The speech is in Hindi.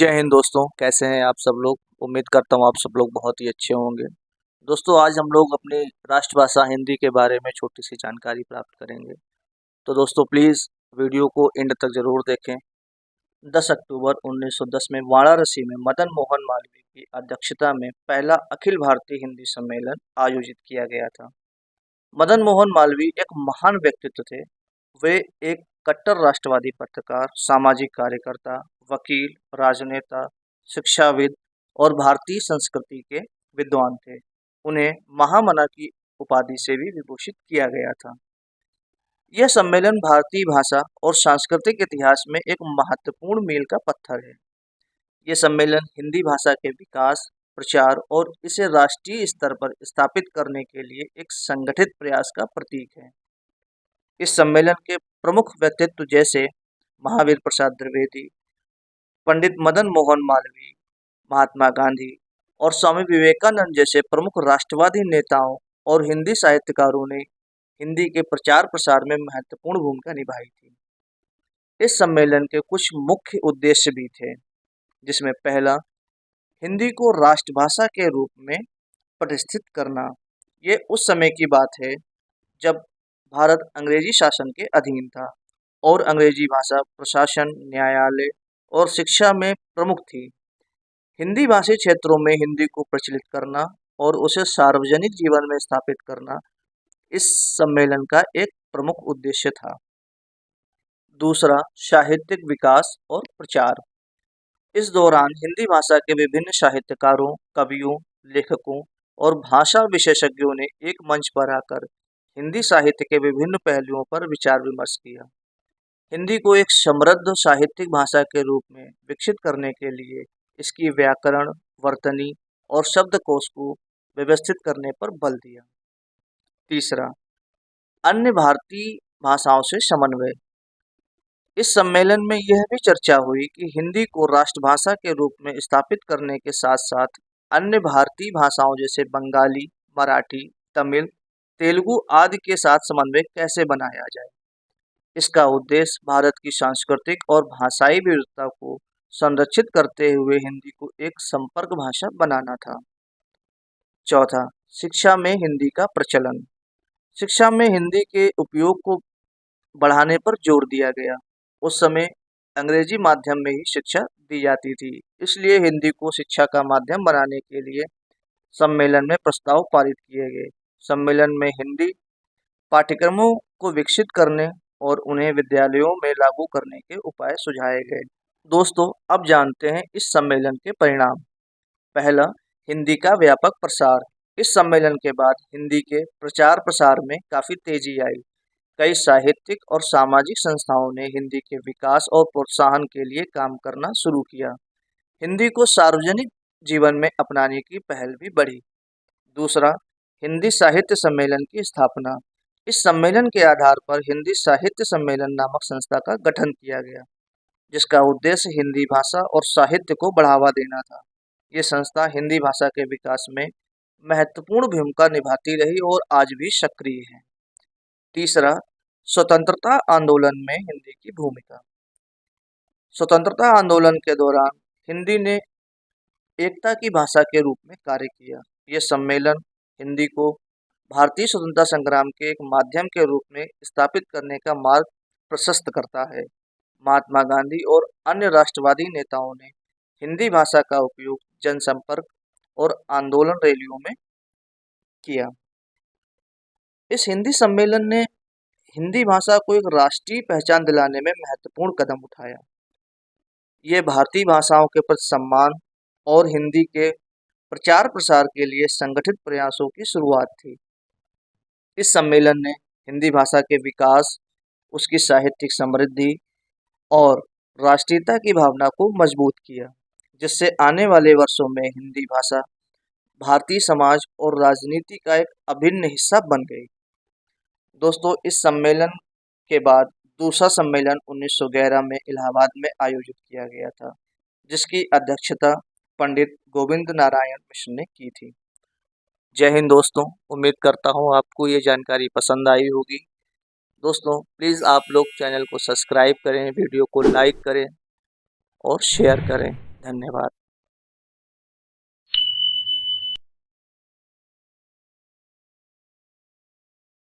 जय हिंद दोस्तों, कैसे हैं आप सब लोग। उम्मीद करता हूँ आप सब लोग बहुत ही अच्छे होंगे। दोस्तों, आज हम लोग अपनी राष्ट्रभाषा हिंदी के बारे में छोटी सी जानकारी प्राप्त करेंगे। तो दोस्तों, प्लीज़ वीडियो को एंड तक ज़रूर देखें। 10 अक्टूबर 1910 में वाराणसी में मदन मोहन मालवीय की अध्यक्षता में पहला अखिल भारतीय हिंदी सम्मेलन आयोजित किया गया था। मदन मोहन मालवीय एक महान व्यक्तित्व थे। वे एक कट्टर राष्ट्रवादी पत्रकार, सामाजिक कार्यकर्ता, वकील, राजनेता, शिक्षाविद और भारतीय संस्कृति के विद्वान थे। उन्हें महामना की उपाधि से भी विभूषित किया गया था। यह सम्मेलन भारतीय भाषा और सांस्कृतिक इतिहास में एक महत्वपूर्ण मील का पत्थर है। यह सम्मेलन हिंदी भाषा के विकास, प्रचार और इसे राष्ट्रीय स्तर पर स्थापित करने के लिए एक संगठित प्रयास का प्रतीक है। इस सम्मेलन के प्रमुख व्यक्तित्व जैसे महावीर प्रसाद द्विवेदी, पंडित मदन मोहन मालवीय, महात्मा गांधी और स्वामी विवेकानंद जैसे प्रमुख राष्ट्रवादी नेताओं और हिंदी साहित्यकारों ने हिंदी के प्रचार प्रसार में महत्वपूर्ण भूमिका निभाई थी। इस सम्मेलन के कुछ मुख्य उद्देश्य भी थे, जिसमें पहला, हिंदी को राष्ट्रभाषा के रूप में प्रतिष्ठित करना। ये उस समय की बात है जब भारत अंग्रेजी शासन के अधीन था और अंग्रेजी भाषा प्रशासन, न्यायालय और शिक्षा में प्रमुख थी। हिंदी भाषी क्षेत्रों में हिंदी को प्रचलित करना और उसे सार्वजनिक जीवन में स्थापित करना इस सम्मेलन का एक प्रमुख उद्देश्य था। दूसरा, साहित्यिक विकास और प्रचार। इस दौरान हिंदी भाषा के विभिन्न साहित्यकारों, कवियों, लेखकों और भाषा विशेषज्ञों ने एक मंच पर आकर हिंदी साहित्य के विभिन्न पहलुओं पर विचार विमर्श किया। हिंदी को एक समृद्ध साहित्यिक भाषा के रूप में विकसित करने के लिए इसकी व्याकरण, वर्तनी और शब्दकोश को व्यवस्थित करने पर बल दिया। तीसरा, अन्य भारतीय भाषाओं से समन्वय। इस सम्मेलन में यह भी चर्चा हुई कि हिंदी को राष्ट्रभाषा के रूप में स्थापित करने के साथ साथ अन्य भारतीय भाषाओं जैसे बंगाली, मराठी, तमिल, तेलुगु आदि के साथ समन्वय कैसे बनाया जाए। इसका उद्देश्य भारत की सांस्कृतिक और भाषाई विविधता को संरक्षित करते हुए हिंदी को एक संपर्क भाषा बनाना था। चौथा, शिक्षा में हिंदी का प्रचलन। शिक्षा में हिंदी के उपयोग को बढ़ाने पर जोर दिया गया। उस समय अंग्रेजी माध्यम में ही शिक्षा दी जाती थी, इसलिए हिंदी को शिक्षा का माध्यम बनाने के लिए सम्मेलन में प्रस्ताव पारित किए गए। सम्मेलन में हिंदी पाठ्यक्रमों को विकसित करने और उन्हें विद्यालयों में लागू करने के उपाय सुझाए गए। दोस्तों, अब जानते हैं इस सम्मेलन के परिणाम। पहला, हिंदी का व्यापक प्रसार। इस सम्मेलन के बाद हिंदी के प्रचार प्रसार में काफ़ी तेजी आई। कई साहित्यिक और सामाजिक संस्थाओं ने हिंदी के विकास और प्रोत्साहन के लिए काम करना शुरू किया। हिंदी को सार्वजनिक जीवन में अपनाने की पहल भी बढ़ी। दूसरा, हिंदी साहित्य सम्मेलन की स्थापना। इस सम्मेलन के आधार पर हिंदी साहित्य सम्मेलन नामक संस्था का गठन किया गया, जिसका उद्देश्य हिंदी भाषा और साहित्य को बढ़ावा देना था। ये संस्था हिंदी भाषा के विकास में महत्वपूर्ण भूमिका निभाती रही और आज भी सक्रिय है। तीसरा, स्वतंत्रता आंदोलन में हिंदी की भूमिका। स्वतंत्रता आंदोलन के दौरान हिंदी ने एकता की भाषा के रूप में कार्य किया। यह सम्मेलन हिंदी को भारतीय स्वतंत्रता संग्राम के एक माध्यम के रूप में स्थापित करने का मार्ग प्रशस्त करता है। महात्मा गांधी और अन्य राष्ट्रवादी नेताओं ने हिंदी भाषा का उपयोग जनसंपर्क और आंदोलन रैलियों में किया। इस हिंदी सम्मेलन ने हिंदी भाषा को एक राष्ट्रीय पहचान दिलाने में महत्वपूर्ण कदम उठाया। ये भारतीय भाषाओं के प्रति सम्मान और हिंदी के प्रचार प्रसार के लिए संगठित प्रयासों की शुरुआत थी। इस सम्मेलन ने हिंदी भाषा के विकास, उसकी साहित्यिक समृद्धि और राष्ट्रीयता की भावना को मजबूत किया, जिससे आने वाले वर्षों में हिंदी भाषा भारतीय समाज और राजनीति का एक अभिन्न हिस्सा बन गई। दोस्तों, इस सम्मेलन के बाद दूसरा सम्मेलन 1911 में इलाहाबाद में आयोजित किया गया था, जिसकी अध्यक्षता पंडित गोविंद नारायण मिश्र ने की थी। जय हिंद दोस्तों, उम्मीद करता हूँ आपको ये जानकारी पसंद आई होगी। दोस्तों, प्लीज़ आप लोग चैनल को सब्सक्राइब करें, वीडियो को लाइक करें और शेयर करें। धन्यवाद।